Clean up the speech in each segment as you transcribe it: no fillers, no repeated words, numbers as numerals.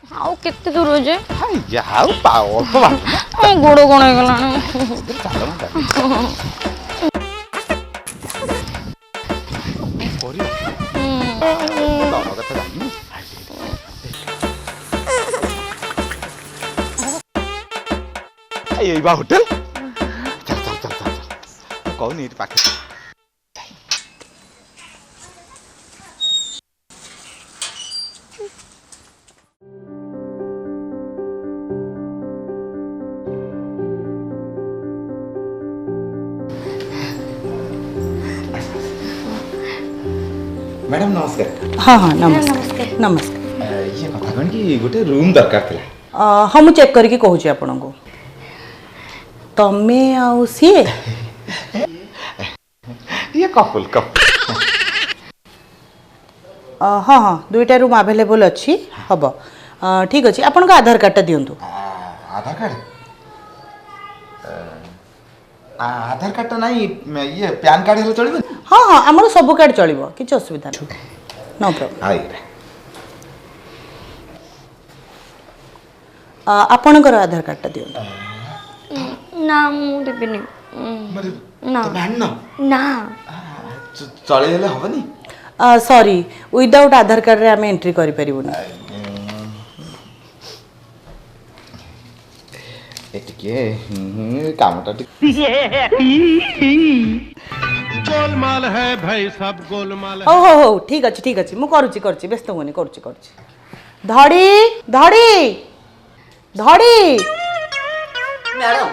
आउ केते दूर जे ଯାଉ ଅଳ୍ପ ବାଟ गोड़ कौन हो गलानी ଚାଲ ମ ଚାଲ। କରିବ ତମ କଥା ଜାଣିନି। ଏଇ ବା ହୋଟେଲ ଚାଲ ଚାଲ ଚାଲ ଚାଲ ଚାଲ କହୁନି ଏଇଠି ପାଖରେ। मैडम नमस्कार। हाँ हाँ नमस्कार नमस्कार। ये कथा कौन कि गोटे रूम दरकार थिला। हाँ मुझे चेक करके कहूँ आपण को तमें आउ सी ये कपल कपल हाँ हाँ दुईटा रूम अवेलेबल अच्छी हम ठीक अच्छे आपण को आधार कार्डटा दिंतु। आधार कार्ड आधार कार्ड नहीं ये पैन कार्ड हेले चलिबो। हाँ हाँ आमर सब कार्ड चलो किसी असुविधा नहीं नो प्रॉब्लम। आपणकर आधार कार्डटा दिंतु। ना मु देबेनी ना ना चले हेले हबनी। सॉरी विदाउट आधार कार्ड रे आम एंट्री करि परिबुनी। कामटा गोलमाल है भाई सब गोलमाल हो हो हो ठीक अच्छे मु करूची करूची व्यस्त होनी करूची करूची। धड़ी धड़ी धड़ी मैडम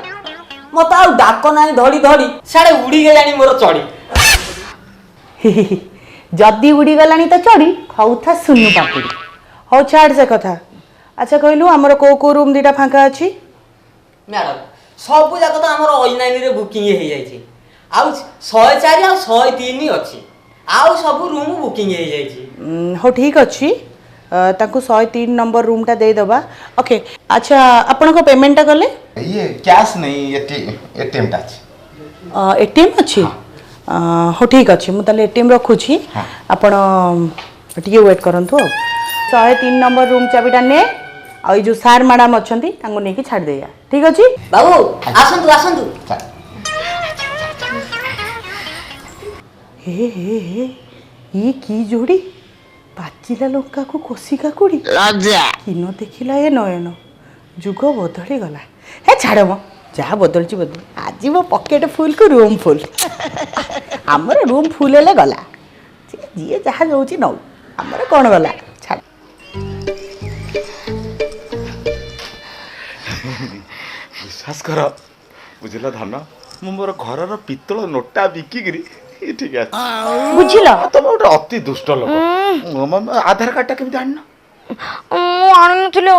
मत आउ डाक ना धड़ी धड़ी साड़े उड़ी गलानी मोर चढ़ी जदि उड़ी गलानी तो चढ़ी खाऊथा सुनु पापड़ी हो छाड़ से कथा। अच्छा कहलु हमर को रूम दीटा फांका अछि। मैडम सब जाक तो आमर ऑनलाइन रे बुकिंग हो जाइए आउ 104 आ 103 अच्छी आउ सब रूम बुकिंग हो जाइए। हो ठीक अच्छी ताकू 103 नंबर रूम टा दे दबा ओके। अच्छा आपण को पेमेंट कले ये कैश नहीं एटीएम टा अछि। एटीएम अच्छी हो ठीक अच्छे मुझे एटीएम रखुची आपण टिके वेट करंतु 103 नंबर रूम चाबिटा ने आ जो सार मैडम अच्छा नहीं छाड़ देया ठीक अच्छे। बाबू आसंतु आसंतु हे हे हे ये की जोड़ी पाचिला लंका को कोसी काकुड़ी किन देखिला ए नयन जुग बदली गला। हे छाड़ म जहाँ बदल बदल आज मो पकेट फुल को रूम फुल आमर रूम फुल हेले गला जी जहाँ जाऊँ नौ आमर कौन गला छाड़। विश्वास कर बुझल धन मु मोर घर पितल नोटा बिकिरी ठीक है बुझिल तुम गोटे अति दुष्ट लोक आधार कार्ड टा केमि जान मु आनु नथिलो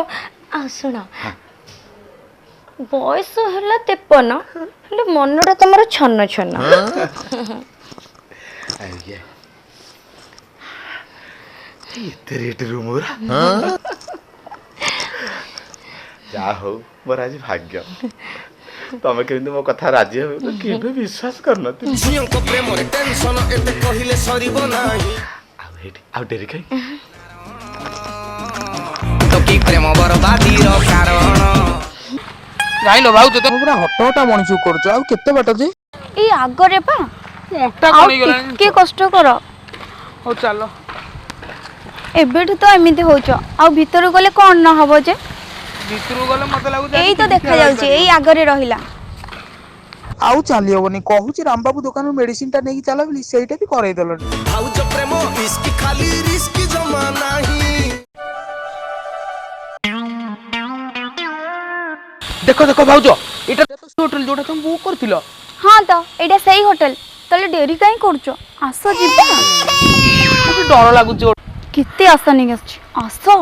आ सुना बयस होला 53 हेले मनटा तमरो छन्न छन्न ये एते रेट रूम जा हो मोर आज भाग्य तमे केमि मो कथा राजी हो केबे विश्वास करन झियो को प्रेम रे टेंशन एते कहिले सरीबो नाही आ डेरी खाई तो की प्रेम बर्बादी रो कारण जाइलो भाउ तो पूरा हटोटा मଣିଷ କରୁଛ ଆଉ କେତେ ବାଟ ଯେ ए आगरे पा मोटा कोणी गलानी के कष्ट कर हो चलो एबेठु तो एमिति होछ आ भीतर गले कोन न हबो जे भितरु गले मते लागु एई तो देखा जाउची एई आगरे रहिला आउ चली होबनी कहूची रामबाबू दुकान मेडिसिन टा नेकी चला बोली सेइटा भी करै दलनी भाउज प्रेम इसकी खाली रिस्क जमा नाही देखो देखो भाउज एटा तो होटल जोटा तुम बुक करथिलो। हां तो एटा सही होटल तले डेरी काई करछो आसो जिबे मते डर लागु किते आसानी गछ आसो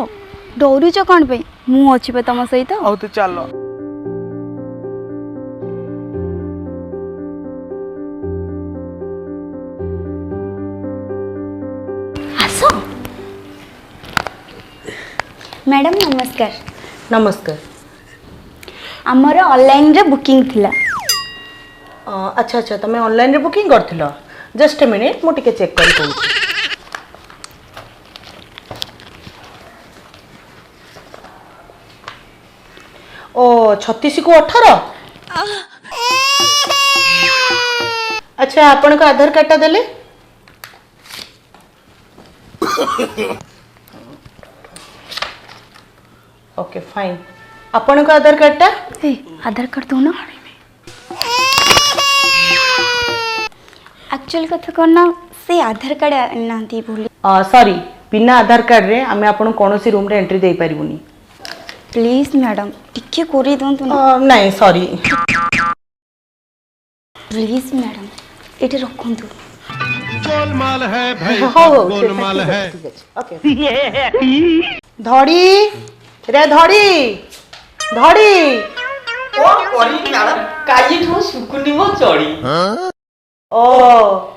डरुचो कोन पे मु अछि पे तम सहित औ तो चलो आसो मैडम नमस्कार। नमस्कार। आमर ऑनलाइन रे बुकिंग थिला अच्छा अच्छा तुम ऑनलाइन रे बुकिंग करथिलो जस्ट अ मिनिट मु टिके चेक करी कहूची। ओ 36 को 18। अच्छा आपण को आधार कार्ड टा देले। Okay fine. आपण को आधार कार्ड टा ए आधार कार्ड दो ना। एक्चुअली कथा करना से आधार कार्ड आनाती भूली। सॉरी बिना आधार कार्ड रे आमे आपण कोनोसी रूम रे एंट्री देई परिबुनी। प्लीज मैडम टिके कोरी दंतु ना। नहीं सॉरी। प्लीज मैडम एटे रखंतु। गोलमाल है भाई हो सब हो गोलमाल है। ओके धड़ी रे धड़ी धड़ी कौन करी मैडम काई ठो सुकुनी मो चढ़ी ओ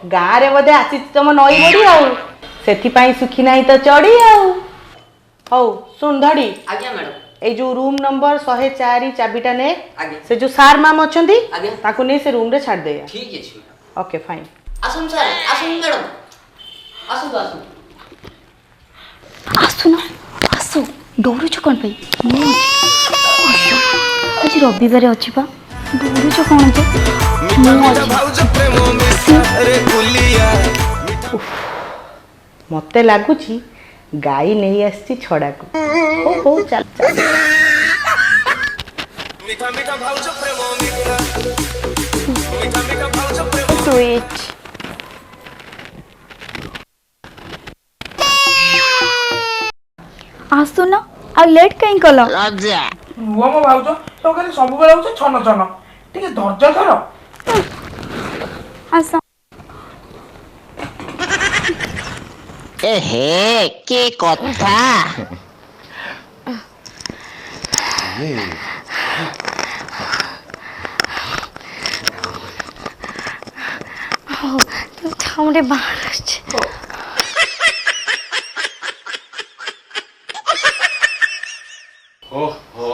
गाँ रे बोधे आसी तुम नई बड़ी आउ सेथि पाई सुखी नाही तो चढ़ी आउ हौ सुन धड़ी आज्ञा मैडम ए जो रूम नंबर 104 चाबीटा ने आज्ञा से जो सार माम अछंती आज्ञा ताको नै से रूम रे छाड़ दे। ठीक है छी ओके फाइन। आसुन सर आसुन मैडम आसुन तो आसुन आसु ना आसु डरुछ कोन पे मु आज रविवार अछि बा डरुछ कोन जे मु भाउज प्रेम मिसा रे गुलिया मते लागुची गाई नहीं आसी छड़ा को हो हो चल चल मीठा मीठा भाउज प्रेम मीठा मीठा मीठा भाउज प्रेम स्वीट आसु ना आ लेट कहीं कल नुआ मो भाउज तो खाली सब बेला होछ छन छन टिके धैर्य धर। आसा एहे के कथा हमरे बाहर अछि ओहो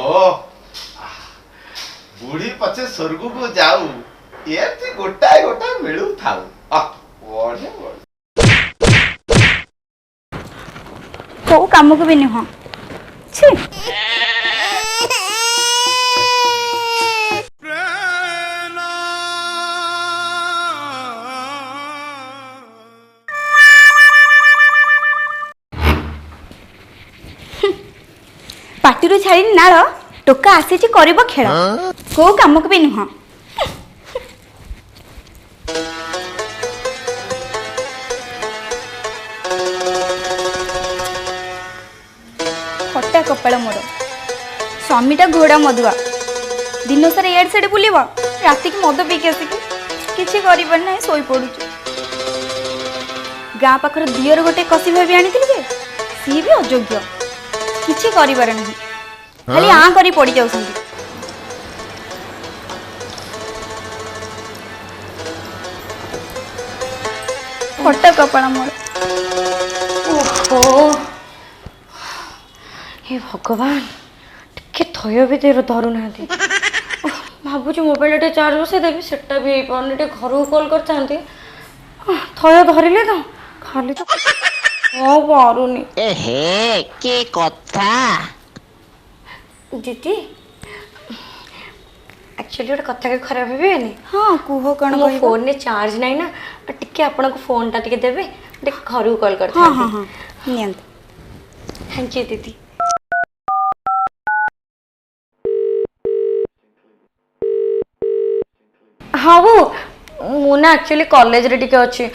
बुढ़ी पछे स्वर्ग को जाऊ एति गोटाए गोटाए मिलू थाऊ बड़े बड़े को काम को भी नहीं हो छी पाटिरू छाड़ी नाल टोका आसी करिब खेल को काम को भी नुह फटा कपाल मोर स्वामीटा घोड़ा मधुआ दिन सारा एड सेड बुलव राति की मद पीक आसिक किसी कर ना शोई पड़ू गाँ पाखर दियर गोटे कसी भाभी आनी जे सी भी अयोग्य किसी कर ना खाली आ करी पड़ जा फटा कपाल मोर ओहो हे भगवान टिके थय भी देर धरु ना भावुँ मोबाइल चार्ज बसई देवी सेटा भी पानी घर को कॉल करते थय धरले तो खाली तो पारुनी एहे के कथा दीदी एक्चुअली गोटे कथा के खराब हेनी हाँ कुह कौन मो फोन ने चार्ज नहीं ना टिके आपन को फोन टा टिके देबे घर को कॉल करते हाँ हाँ हाँ नियंत थैंक यू दीदी हाँ वो मुना एक्चुअली कॉलेज रे टिके अच्छी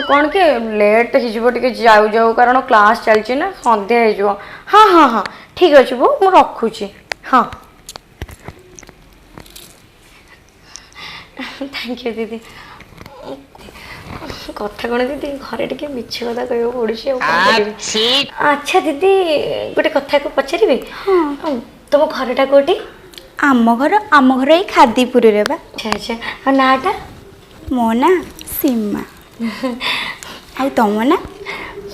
कौन के लेट हो जाऊ जाऊ कारण क्लास चलची ना संध्या हो हाँ हाँ हाँ ठीक अच्छे वो मु रखुची हाँ थैंक यू दीदी कथा कौन दीदी घरे टिके मिछ कथा कह पड़ा अच्छा दीदी गोटे कथा को पचारे तुम घरटा कौटी आम घर ये खादीपुर रे बा अच्छा अच्छा नाटा मो ना सीमा आ तुम ना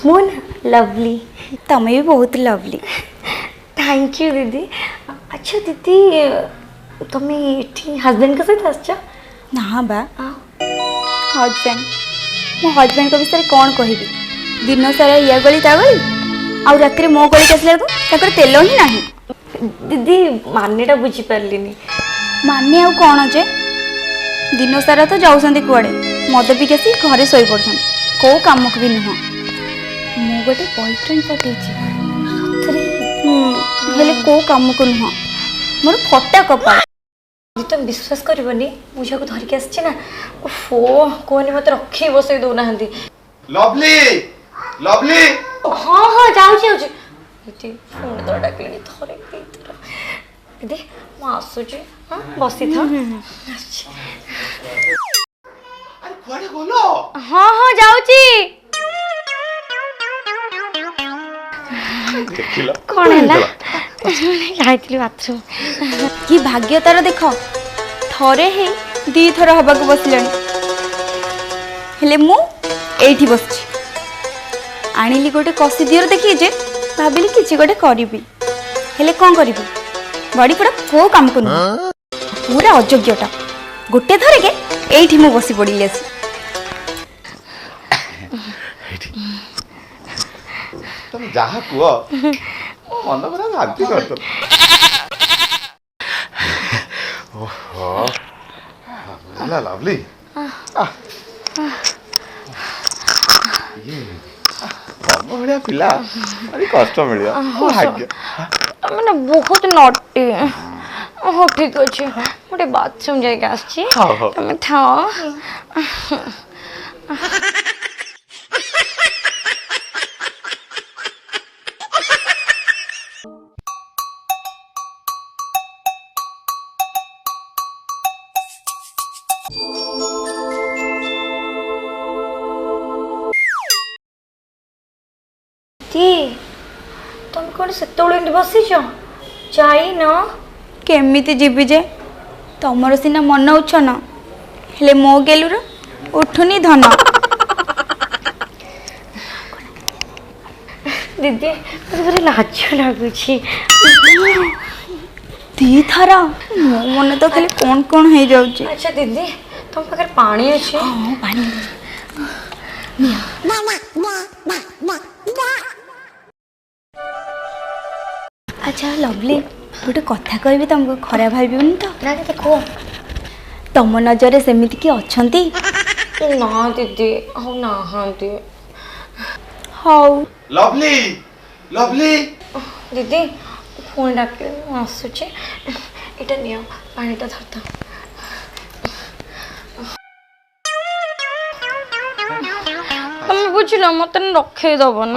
मो ना लवली तमें भी बहुत लवली थैंक यू दीदी अच्छा दीदी तुम्हें हस्बैंड के साथ आस ना बा हजबैंड मो हजबैंड को विषय कौन कहबी दिन सारा या गली ता गली आ रात मो गली आसला तेल ही ना दीदी मानेटा बुझिपारलिनी माने आउ कौन जे दिन सारा तो जाऊँ कुआड़े मद पी आसी घरे शोई पड़ते कौ कम को भी नुह मु गोटे बॉयफ्रेंड पटेची हेले कौ कम को नुह मोर फटा कपाल तुम विश्वास करबनी मुझे को धरिक आसी ना ओफो कोनी मत रखी बसई दो नाहंती लवली लवली हाँ हाँ जाऊँ जाऊँ दीदी फोन तो डाकली थरे दीदी मु आसुची हाँ बसी था अरे कुआडे गलो हाँ हाँ जाऊँची देखिला कौन है ना जाइली बाथरूम कि भाग्य तार देख थरे ही दी थर हवा को बसले हेले मु एठी बसची आनिली गोटे कसी दियर देखी जे भाबिली किछि गोटे करिबी हेले कोन करिबी बड़ी पड़ा को काम को पूरा अयोग्यटा गोटे थरे के एठी मु बसी पड़िली आसी तुम जहाँ कुआ मन पूरा शांति कर दो ओहो लवली ये तम भलिया पिला अरे कष्ट मिलिया भाग्य मैंने बहुत नटी हाँ ठीक अच्छे गोटे बाथरूम जाके आसची तुम थाओ तुम कौन से बसीच जाई न केमिति जीवी जे तमर सिना मन उछन हेले मो गेलुर उठुनी धन दीदी मुझे लाज लगुच दी थर मो मन तो खाली कौन कौन हो जाउची अच्छा दीदी तुम पाखे पानी अच्छे हां पानी अच्छा लवली गोटे कथा कहबी तुमको खराब भाविबनी तो ना देखो तम नजरे सेमिति कि अछंती ना दीदी हौ ना हाँ हौ लवली लवली दीदी फोन डाक आसूचे इटा नियो पानीटा धरता तुम बुझल मत रखे दबन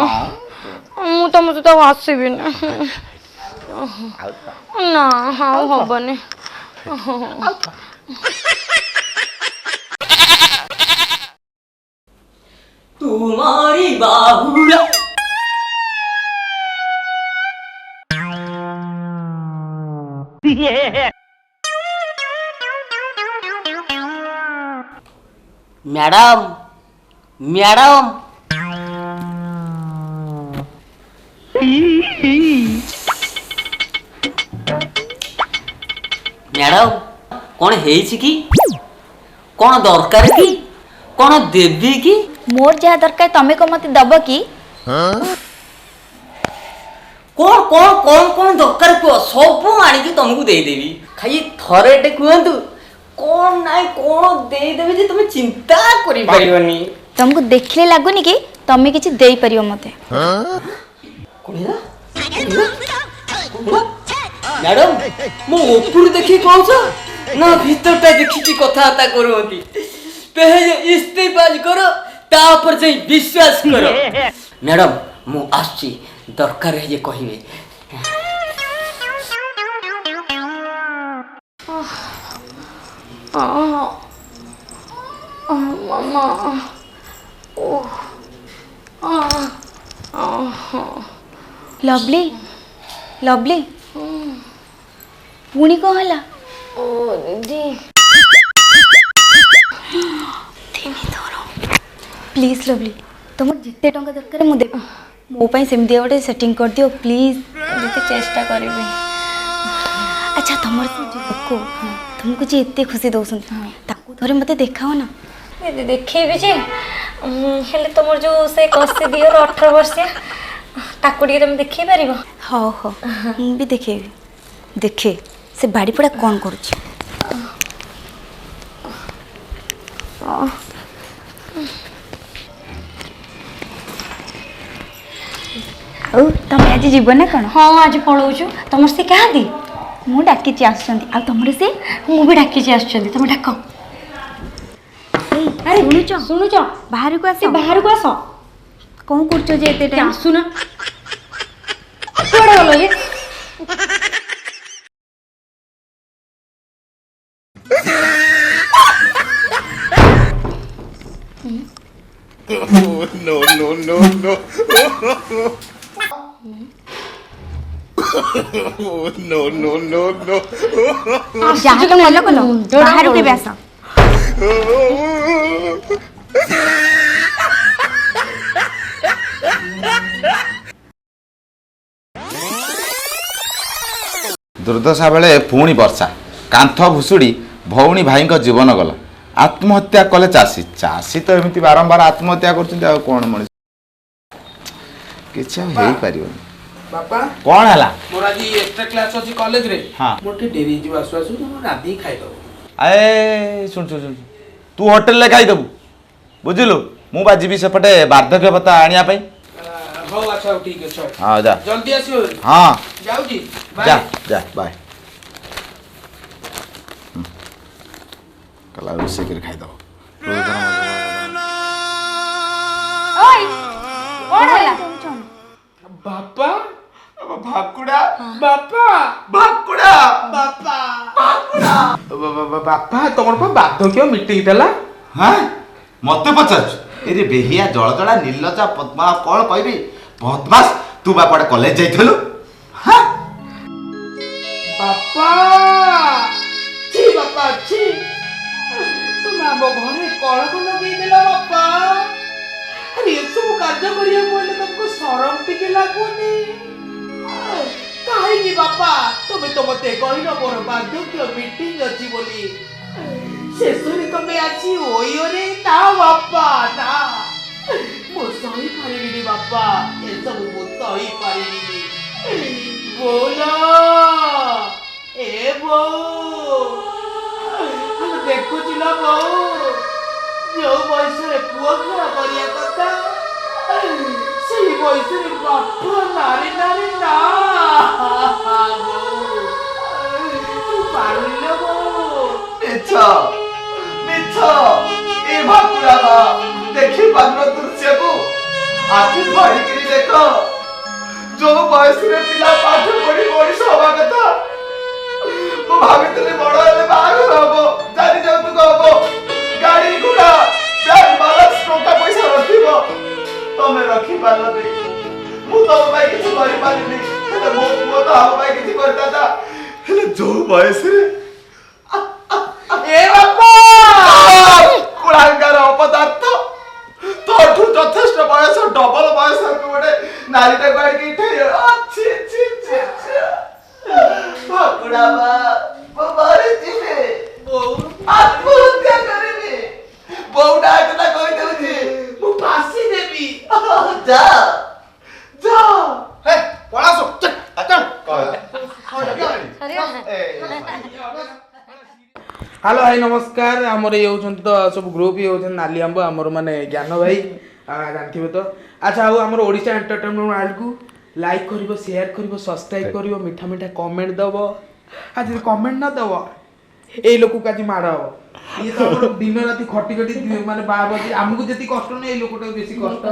मु तुम सहित आसबि ना हाँ हबनी तुम्हारी बाहुला मैडम मैडम मैडम कौन है कि कौन दरकार कि कौन देवी कि मोर जहाँ दरकार तमे को मत दब कि कौन कौन कौन कौन दरकार कह सब आनिकी तुमको देदेवी खाली थरे कहतु कौन ना कौन देदेवी जे तुम चिंता करि परिबनी तुमको देखले लागुनी कि तमे किछि देई परियो मते मैडम मो ऊपर देखी कहछ ना भीतरटा देखी की कथाता करवती पहले इस्तेमाल करो तापर से विश्वास करो मैडम मु आछि दरकार है जे कहिबे मामा लवली लवली पुणी कौन है ओ दीदी प्लीज लवली तुम जिते टंका दरकार मुझे देवी मो पाई सेमती गोटे सेटिंग कर दियो प्लीज दीदी चेष्टा करी अच्छा तुम लोग तुमको जी एत खुशी दौरान थे मत देखाओ ना दीदी देखेबी जे हेले तुम जो से कसी दियर 18 वर्षिया ताको टिके तुम देखै परिबो हाँ हाँ भी देखेबी ଦେଖେ ସେ ବାଡ଼ିପଡ଼ା କ'ଣ କରୁଛି। ଆଉ ତମେ ଆଜି ଯିବ ନା କ'ଣ? ହଁ ଆଜି ପଳଉଛୁ। ତମର ସେ କାହାନ୍ତି? ମୁଁ ଡାକିଛି ଆସୁଛନ୍ତି। ଆଉ ତମର ସେ? ମୁଁ ବି ଡାକିଛି ଆସୁଛନ୍ତି। ତମେ ଡାକ। ଶୁଣୁଛ ଶୁଣୁଛ? ବାହାରକୁ ଆସ। ବାହାରକୁ ଆସ। କ'ଣ କରୁଛ ଯେ ଏତେ ଟାଇମ୍? ଆସୁନା। କୁଆଡ଼େ ଗଲ ଯେ? ଯାହା ତ ଭଲ କଲ, ବାହାରକୁ କେବେ ଆସ। ଦୁର୍ଦ୍ଦଶା ବେଳେ ପୁଣି ବର୍ଷା, କାନ୍ଥ ଭୁଷୁଡ଼ି ଭଉଣୀ ଭାଇଙ୍କ ଜୀବନ ଗଲା। ଆତ୍ମହତ୍ୟା କଲେ ଚାଷୀ। ଚାଷୀ ତ ଏମିତି ବାରମ୍ବାର ଆତ୍ମହତ୍ୟା କରୁଛନ୍ତି, ଆଉ କ'ଣ ମଣିଷ କିଛି ଆଉ ହେଇପାରିବନି। ବାପା କ'ଣ ହେଲା? ମୋର ଆଜି ଏକ୍ସଟ୍ରା କ୍ଲାସ୍ ଅଛି କଲେଜରେ। ହଁ। ମୋର ଟିକେ ଡେରି ହେଇଯିବ ଆସୁ ଆସୁ, ତମେ ରାନ୍ଧିକି ଖାଇଦବ। ଶୁଣ ଶୁଣ ଶୁଣ, ତୁ ହୋଟେଲରେ ଖାଇଦେବୁ ବୁଝିଲୁ। ମୁଁ ବା ଯିବି ସେପଟେ ବାର୍ଦ୍ଧକ୍ୟ ଭତ୍ତା ଆଣିବା ପାଇଁ। ହଉ ଆଚ୍ଛା ହଉ ଠିକ୍ ଅଛି। ହଁ ଯା। ଜଲ୍ଦି ଆସିବ। ହଁ ଯାଉଛି। ଯା ଯା ବାଏ। କଲା ରୋଷେଇ କରି ଖାଇଦେବ। କ'ଣ ହେଲା? ବାପା ଭାକୁଡ଼ା ବାପା ଭାକୁଡ଼ା ବାପା ବାପା ତମର ପା ବାର୍ଦ୍ଧକ୍ୟ ମିଟିଂ ଥିଲା। ହଁ ମତେ ପଚାରୁଛୁ? ଏରେ ବେହିଆ ଜଳଜଳା ନିର୍ଲଜା ପଦ୍ମା, କ'ଣ କହିବି? ବଦମାସ, ତୁ ବା କୁଆଡ଼େ କଲେଜ ଯାଇଥିଲୁ? ବାପା ଛି ବାପା ଛି, ତମେ ଆମ ଘରେ କଳକ ଲଗେଇଦେଲ ବାପା। ଆରେ ଏସବୁ କାର୍ଯ୍ୟ କରିବାକୁ ହେଲେ ତମକୁ ସରମ ଟିକେ ଲାଗୁନି କାହିଁକି ବାପା? ତମେ ତ ମତେ କହିଲ ମୋର ବାର୍ଦ୍ଧକ୍ୟ ମିଟିଂ ଅଛି ବୋଲି, ଶେଷରେ ତମେ ଆଜି ଓଇରେ ନା ବାପା ନା। ମୁଁ ସହିପାରିବିନି ବାପା, ଏସବୁ ମୁଁ ସହିପାରିବିନି। ବୋଲ ଏ ବୋଉ, ଦେଖୁଛୁ ନା ବୋଉ, ଯୋଉ ବୟସରେ ପୁଅ ଖେଳ କରିବା କଥା ସେଇ ବୟସରେ ବାପ ନାରୀ ନାରୀ ନା। ବୋଉ ପାରୁଲ ବୋଉ। ମିଛ ମିଛ, ଏ ଭାକୁଡ଼ା ମା ଦେଖି ପାରୁନ ଦୃଶ୍ୟକୁ? ଆଖି ଧରିକିରି ଦେଖ, ଯୋଉ ବୟସରେ ପିଲା ପାଠ ପଢି ମଣିଷ ହବା କଥା, ମୁଁ ଭାବିଥିଲି ବଡ ହେଲେ ବାହାଘର ହବ, ଚାରି ଯୌତୁକ ହବ, ଗାଡି ଘୋଡା ବ୍ୟାଙ୍କ ବାଲାନ୍ସ ଟଙ୍କା ପଇସା ରଖିବ। ତମେ ରଖିପାରିଲନି, ମୁଁ ତମ ପାଇଁ କିଛି କରିପାରିନି, ହେଲେ ମୋ ପୁଅ ତ ଆମ ପାଇଁ କିଛି କରିଥାନ୍ତା। ହେଲେ ଯୋଉ ବୟସରେ ଏ ବାପା କୁଳାଙ୍ଗାର ଅପଦାର୍ଥ, ତୋଠୁ ଯଥେଷ୍ଟ ବୟସ, ଡବଲ ବୟସ ଗୋଟେ ନାରୀଟାକୁ ଆଣିକି ଅଛି। ଭାକୁଡ଼ା ମା, ମୁଁ ମରିଯିବି, ଆତ୍ମହତ୍ୟା କରିବି। ବୋଉଟା ଏକଥା କହିଦେଉଛି, ମୁଁ ଫାଶୀ ଦେବି। ଯା ଯା ପଳାସ ହ୍ୟାଲୋ ଭାଇ ନମସ୍କାର। ଆମର ଇଏ ହେଉଛନ୍ତି ତ ସବୁ ଗ୍ରୁପ୍, ଇଏ ହେଉଛନ୍ତି ନାଲି ଆମ୍ବ, ଆମର ମାନେ ଜ୍ଞାନ ଭାଇ ଜାଣିଥିବେ ତ। ଆଚ୍ଛା, ଆଉ ଆମର ଓଡ଼ିଶା ଏଣ୍ଟରଟେନମେଣ୍ଟ ୱାର୍ଲଡକୁ ଲାଇକ୍ କରିବ, ସେୟାର କରିବ, ସବସ୍କ୍ରାଇବ୍ କରିବ, ମିଠା ମିଠା କମେଣ୍ଟ ଦେବ। ଆଉ ଯଦି କମେଣ୍ଟ ନ ଦେବ ଏଇ ଲୋକକୁ ଆଜି ମାଡ଼ ହବ। ଇଏ ତ ଆମର ଦିନ ରାତି ଖଟି ଖଟି ମାନେ ବାହାରି, ଆମକୁ ଯେତିକି କଷ୍ଟ ନୁହେଁ ଏଇ ଲୋକଟାକୁ ବେଶୀ କଷ୍ଟ।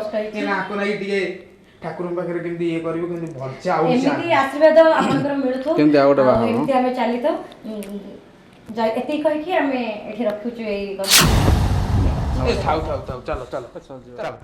ଆଙ୍କ ଲାଗି ଟିକେ ଠାକୁରଙ୍କ ପାଖରେ କେମିତି ଇଏ କରିବ, କେମିତି ଭଲସେ ଆଉ ଏମିତି ଆଶୀର୍ବାଦ ଆପଣଙ୍କର ମିଳୁଥିବ। କେମିତି ଆଉ ଗୋଟେ ଆଉ ବାହାଘର? ଏମିତି ଆମେ ଚାଲିଥାଉ। ଏତିକି କହିକି ଆମେ ଏଠି ରଖୁଛୁ ଏଇ କଥା। ଥାଉ ଥାଉ ଥାଉ ଚାଲ ଚାଲ ଚାଲ।